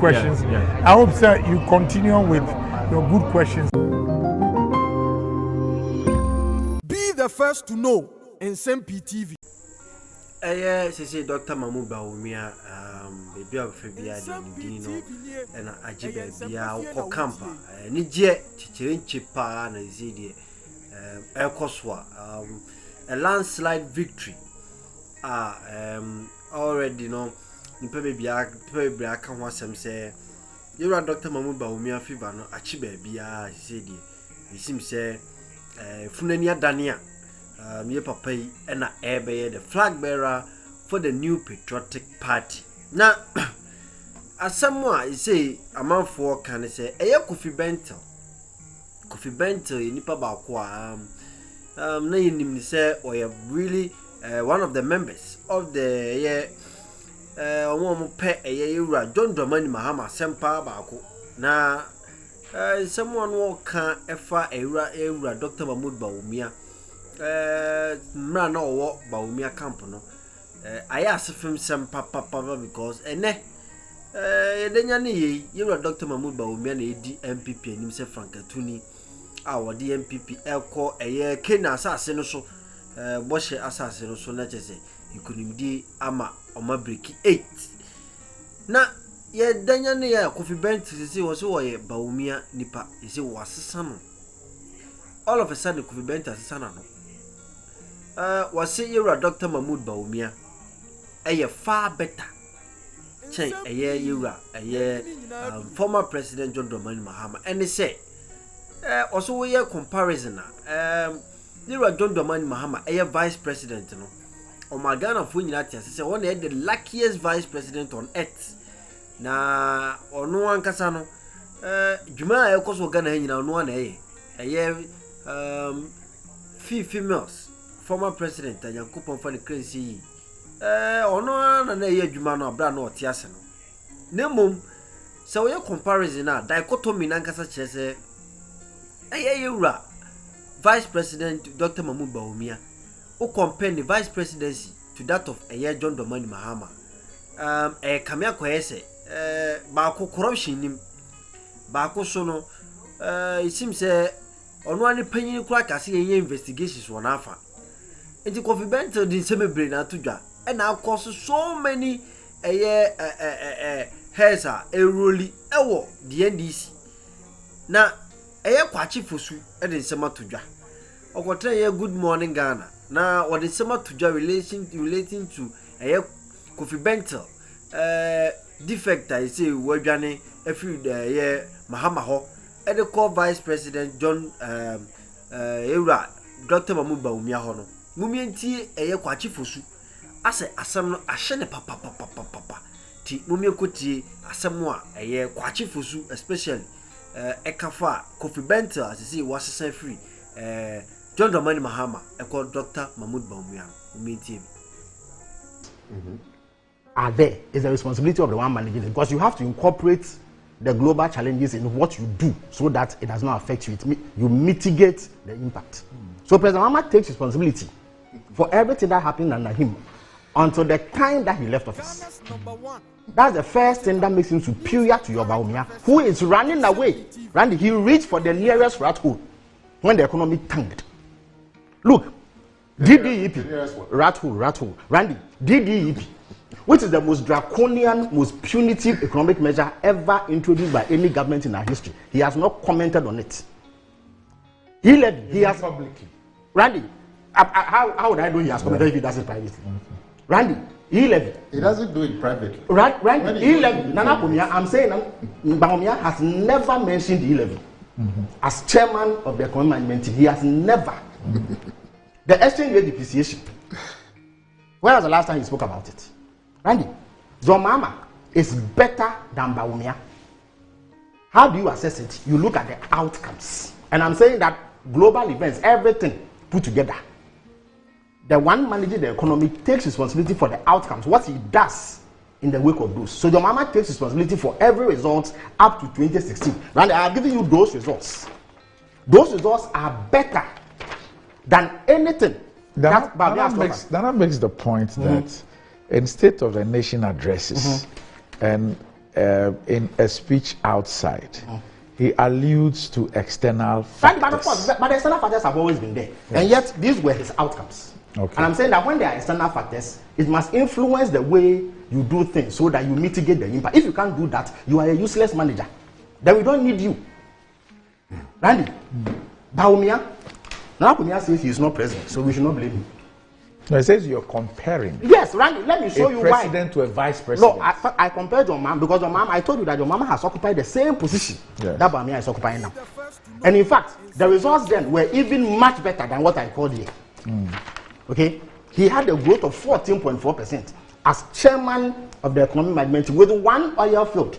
questions. I hope, sir, you continue with your good questions. Be the first to know Nsem-Pii TV. Yes, Dr. Bawumia, baby of Fabia, Dino, and Ajibia, or Campa, Nije, Chichirin Chipa, and Zidi, Elcoswa, a landslide victory. Already know, maybe I can want some say, you are Dr. Bawumia Fibano, Achibe, Bia, Zidi, he seems say, Funenia Dania. Me papa and the flag bearer for the new patriotic party. Now, as someone say, a man for can say, Kofi Bentil. Kofi Bentil, nipa bakwa. Na you say, or you really one of the members of the Dr.Bawumia Mahama Nsem-Pii bako. Na someone who can efa era Dr. Bawumia. Mrana owo Bawumia camp no I ask him some papa because denya ne ye you Dr. Bawumia na edi MPP anim se Frankatuni our DMPP elko Kenya asase no so boshe asase no so na chese ikunimdi ama oma break 8 na ye denya ne ye Kofi Bentil se wo so ye Bawumia nipa se wasesa no all of a sudden Kofi Bentil asesa no was it you Dr. Bawumia? Far better. Chain a year you former President Mahama. And they say, also we are comparison. You Mahama, a vice president. No, or my Ghana for United States, one the luckiest vice president on earth. Na or no one Casano, Juma, of course, we're gonna hang on one a year, females. Former president and Yankupon for the crazy. Ono na ye dwuma no abra no otiase no. Nemom se we comparison na dichotomy na nkasa chese yewura Vice President Dr. Bawumia. O compare the vice presidency to that of John Dramani Mahama. Kamia kwese ba ko corruption nim. Ba ko so no it seems ono ani panyin kura kase ye investigations won afa. Enti Kofi Bentil di Nsem-Pii na tudwa and now cause so many hairs are eroli ewo the NDC na Kwakye fosu e de Nsema tudwa okotre good morning Ghana na what the Nsema tudwa relating to Kofi Bentil defect I say wadwane every Mahama ho e de call vice president John Dr. Bawumia ho no mumienti Kwakye fosu ase asem no ahye ne papa ti mumiekoti asem a Kwakye fosu especially ekafa Kofi Bentil asisi wasesa free John Dramani Mahama called Dr. Bawumia mumienti are there is the responsibility of the one managing it, because you have to incorporate the global challenges in what you do so that it does not affect you. You mitigate the impact. So President Mahama takes responsibility for everything that happened under him until the time that he left office. That's the first thing that makes him superior to your Bawumia, who is running away. Randy, he reached for the nearest rat hole when the economy tanked. Look, DDEP, rat hole. Randy, DDEP, which is the most draconian, most punitive economic measure ever introduced by any government in our history. He has not commented on it. He has publicly. Randy, how would I know he has commented if he does it privately? Randy, he doesn't do it privately. Randy, Nana Bawumia, I'm saying Bawumia has never mentioned the as chairman of the economic management team. He has never. The exchange rate depreciation. When was the last time he spoke about it? Randy, Zomama is better than Bawumia. How do you assess it? You look at the outcomes. And I'm saying that global events, everything put together. The one managing the economy takes responsibility for the outcomes, what he does in the wake of those. So Zomama takes responsibility for every result up to 2016. Randy, I have given you those results. Those results are better than anything. That makes the point that in State of the Nation addresses and in a speech outside, he alludes to external But factors. of course, but the external factors have always been there. And yet, these were his outcomes. Okay. And I'm saying that when there are external factors, it must influence the way you do things so that you mitigate the impact. If you can't do that, you are a useless manager. Then we don't need you. Randy, Bawumia, now Bawumia says he is not president, so we should not blame him. No, it says you're comparing Yes, Randy, let me show you why. president to a vice president. No, I compared your mom because your mom, I told you that your mama has occupied the same position Yes. that Bawumia is occupying now. And in fact, the results then were even much better than what I called here. Okay? He had a growth of 14.4% as chairman of the economic management team with one oil field.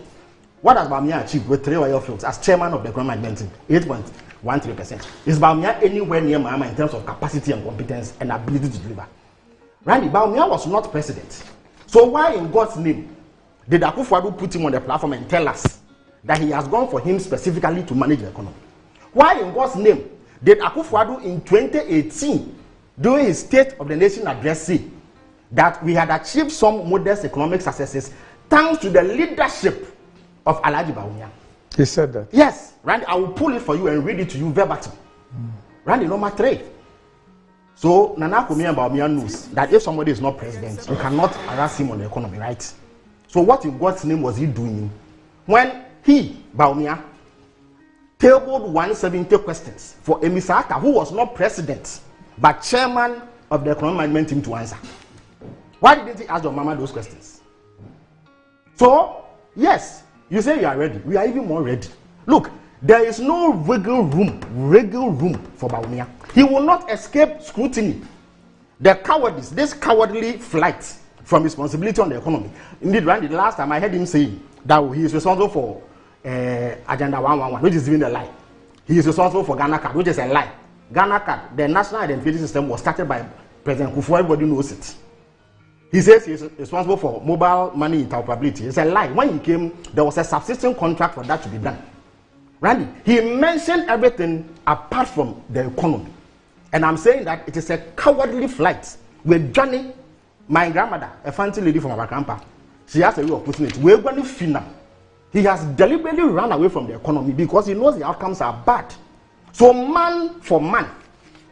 What has Bawumia achieved with 3 oil fields as chairman of the economic management team? 8.13%. Is Bawumia anywhere near Mahama in terms of capacity and competence and ability to deliver? Randy, Bawumia was not president. So why in God's name did Akufo-Addo put him on the platform and tell us that he has gone for him specifically to manage the economy? Why in God's name did Akufo-Addo in 2018 during his State of the Nation address say that we had achieved some modest economic successes thanks to the leadership of Alhaji Bawumia? He said that. Yes, Randy, I will pull it for you and read it to you verbatim. Randy, number 3. So Nana Kwame and Bawumia knows that if somebody is not president, you cannot harass him on the economy, right? So what in God's name was he doing when he, Bawumia, tabled 170 questions for Emi Saka, who was not president but chairman of the economic management team, to answer? Why didn't he ask your mama those questions? So, yes, you say you are ready. We are even more ready. Look, there is no wiggle room for Bawumia. He will not escape scrutiny. The cowardice, this cowardly flight from responsibility on the economy. Indeed, Randy, the last time I heard him saying that he is responsible for Agenda 111, which is even a lie. He is responsible for Ghana Card, which is a lie. Ghana Card, the national identification system, was started by President Kofi. Everybody knows it. He says he is responsible for mobile money interoperability. It's a lie. When he came, there was a subsisting contract for that to be done. Randy, he mentioned everything apart from the economy. And I'm saying that it is a cowardly flight. With Johnny, my grandmother, a fancy lady from our grandpa, she has a way of putting it. We're going to final. He has deliberately run away from the economy because he knows the outcomes are bad. So man for man,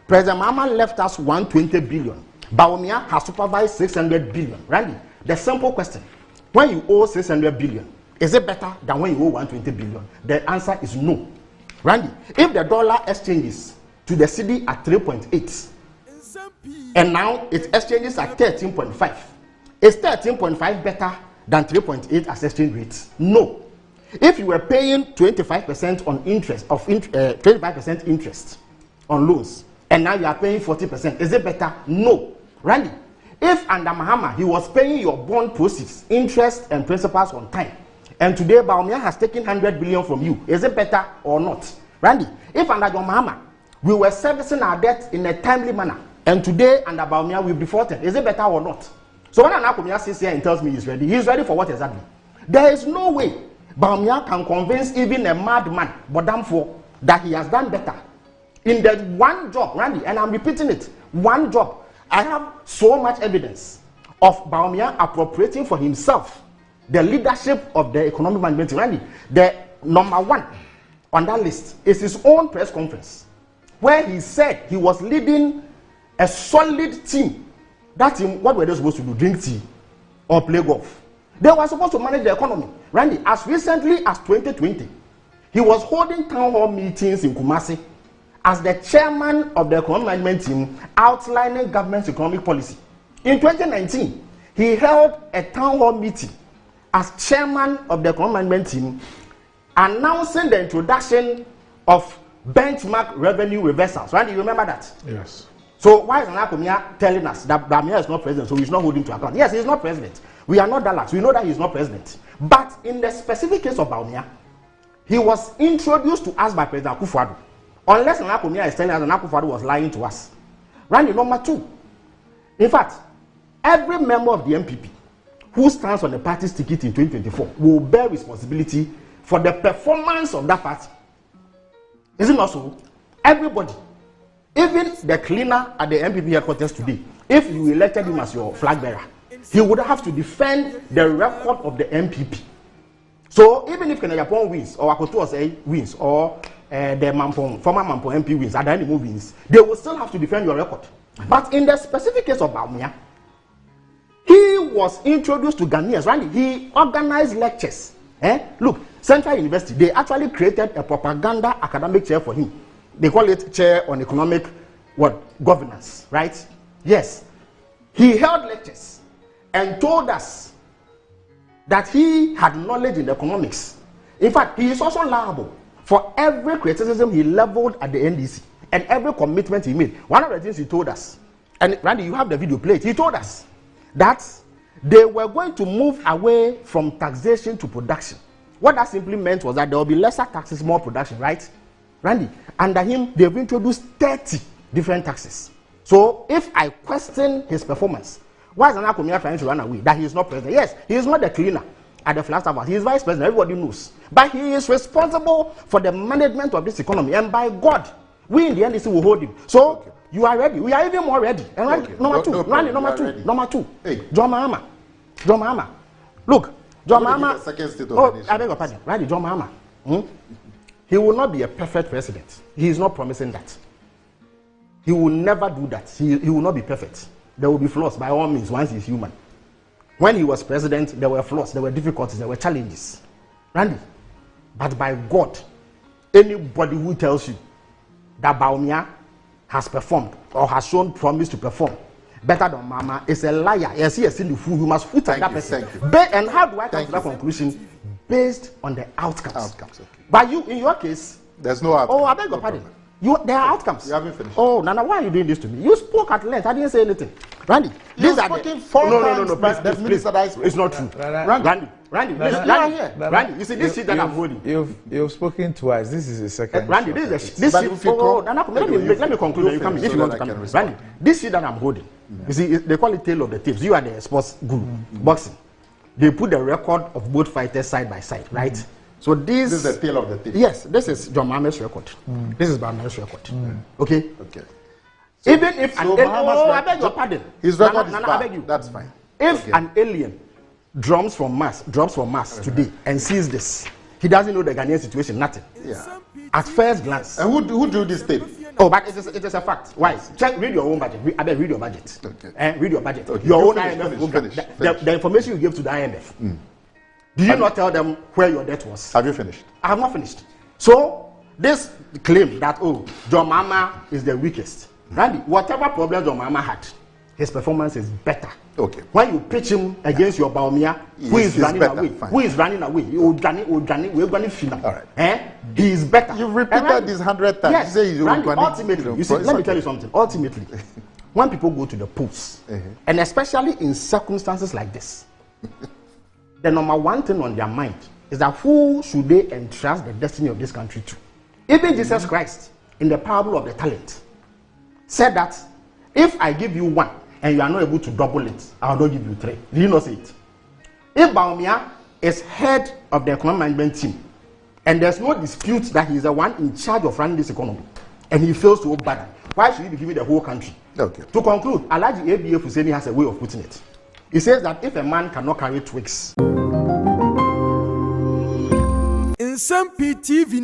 President Mahama left us 120 billion. Bawumia has supervised 600 billion. Randy, the simple question: when you owe 600 billion, is it better than when you owe 120 billion? The answer is no. Randy, if the dollar exchanges to the cedi at 3.8, Nsem-Pii. and now it exchanges at 13.5, is 13.5 better than 3.8 as exchange rates? No. If you were paying 25% on interest 25% interest on loans, and now you are paying 40%, is it better? No. Randy, if under Mahama he was paying your bond proceeds, interest and principals on time, and today Bawumia has taken 100 billion from you, is it better or not? Randy, if under your Mahama we were servicing our debt in a timely manner, and today under Bawumia we defaulted, is it better or not? So when Anakumia sits here and tells me he's ready for what exactly? There is no way Bawumia can convince even a madman, Bodamfo, that he has done better. In that one job, Randy, and I'm repeating it, one job, I have so much evidence of Bawumia appropriating for himself the leadership of the economic management. Randy, the number 1 on that list is his own press conference, where he said he was leading a solid team. That team, what were they supposed to do? Drink tea or play golf? They were supposed to manage the economy. Randy, as recently as 2020, he was holding town hall meetings in Kumasi as the chairman of the economic management team, outlining government's economic policy. In 2019, he held a town hall meeting as chairman of the economic management team, announcing the introduction of benchmark revenue reversals. Randy, you remember that? Yes. So why is Anakumia telling us that Bawumia is not president, so he's not holding to account? Yes, he's not president. We are not Dallas. We know that he's not president. But in the specific case of Bawumia, he was introduced to us by President Akufo-Addo. Unless Anakumia is telling us that Akufo-Addo was lying to us. Randy, number 2. In fact, every member of the MPP who stands on the party's ticket in 2024 will bear responsibility for the performance of that party. Is it not so? Everybody. Even the cleaner at the MPP headquarters today, if you elected him as your flag bearer, he would have to defend the record of the MPP. So even if Kenya Japan wins, or Akoto say wins, or the former Mampo MP wins, Adani wins, they will still have to defend your record. But in the specific case of Bawumia, he was introduced to Ghanaians, right? He organized lectures. Look, Central University, they actually created a propaganda academic chair for him. They call it Chair on Economic Governance, right? Yes. He held lectures and told us that he had knowledge in economics. In fact, he is also liable for every criticism he leveled at the NDC and every commitment he made. One of the things he told us, and Randy, you have the video played, he told us that they were going to move away from taxation to production. What that simply meant was that there will be lesser taxes, more production, right? Randy, under him, they've introduced 30 different taxes. So if I question his performance, why is Nana Komia trying to run away? That he is not president. Yes, he is not the cleaner at the Flagstaff House. He is vice president, everybody knows. But he is responsible for the management of this economy. And by God, we in the NDC will hold him. So you are ready. We are even more ready. And number two. Hey. John Mahama. Look, John Mahama. I beg your pardon. Right, John Mahama. He will not be a perfect president. He is not promising that. He will never do that. He will not be perfect. There will be flaws by all means once he's human. When he was president, there were flaws, there were difficulties, there were challenges. Randy, but by God, anybody who tells you that Bawumia has performed or has shown promise to perform better than Mama is a liar. Yes, he has seen the fool. You must put that person. And how do I come to that conclusion? Based on the outcomes. Okay. But you, in your case, there's no outcome. Oh, I beg your pardon. There are outcomes. You haven't finished. Oh, Nana, why are you doing this to me? You spoke at length. I didn't say anything. Randy, these are no. Please. It's not true. Randy, you see this shit that I'm holding. You've spoken twice. This is the second. Randy, this shit. Oh, Nana, let me conclude. You come in if you want to come in. Randy, this shit that I'm holding. You see, they call it tail of the tapes. You are the sports guru, boxing. They put the record of both fighters side by side, right? So this is the tail of the tape. Yes, this is John Mahama's record. This is Bawumia's record. Okay. So, even if I beg your pardon. His record is bad. I beg you. That's fine. If an alien drops from Mars today and sees this, he doesn't know the Ghanaian situation, nothing. Yeah. At first glance. And who drew this tape? Oh, but it is a fact. Why? Read your own budget. I beg, read your budget. Okay. Read your budget. Okay. Your own IMF program. The information you gave to the IMF. Did you not tell them where your debt was? Have you finished? I have not finished. So, this claim that, John Mahama is the weakest. Randy, whatever problem John Mahama had, his performance is better. Okay. When you pitch him against your Bawumia, who is running away? Who is running away? We're going to final. All right. He is better. You've repeated this 100 times. Yes. Randy, ultimately, you see, let me tell you something. Ultimately, when people go to the polls, and especially in circumstances like this, the number one thing on their mind is that who should they entrust the destiny of this country to? Even Jesus Christ, in the parable of the talent, said that if I give you one and you are not able to double it, I will not give you three. Did you not say it? If Bawumia is head of the economic management team, and there's no dispute that he is the one in charge of running this economy, and he fails to obey, why should he be giving the whole country? Okay. To conclude, Alhaji ABF Husseini has a way of putting it. He says that if a man cannot carry twigs, Nsem-Pii TV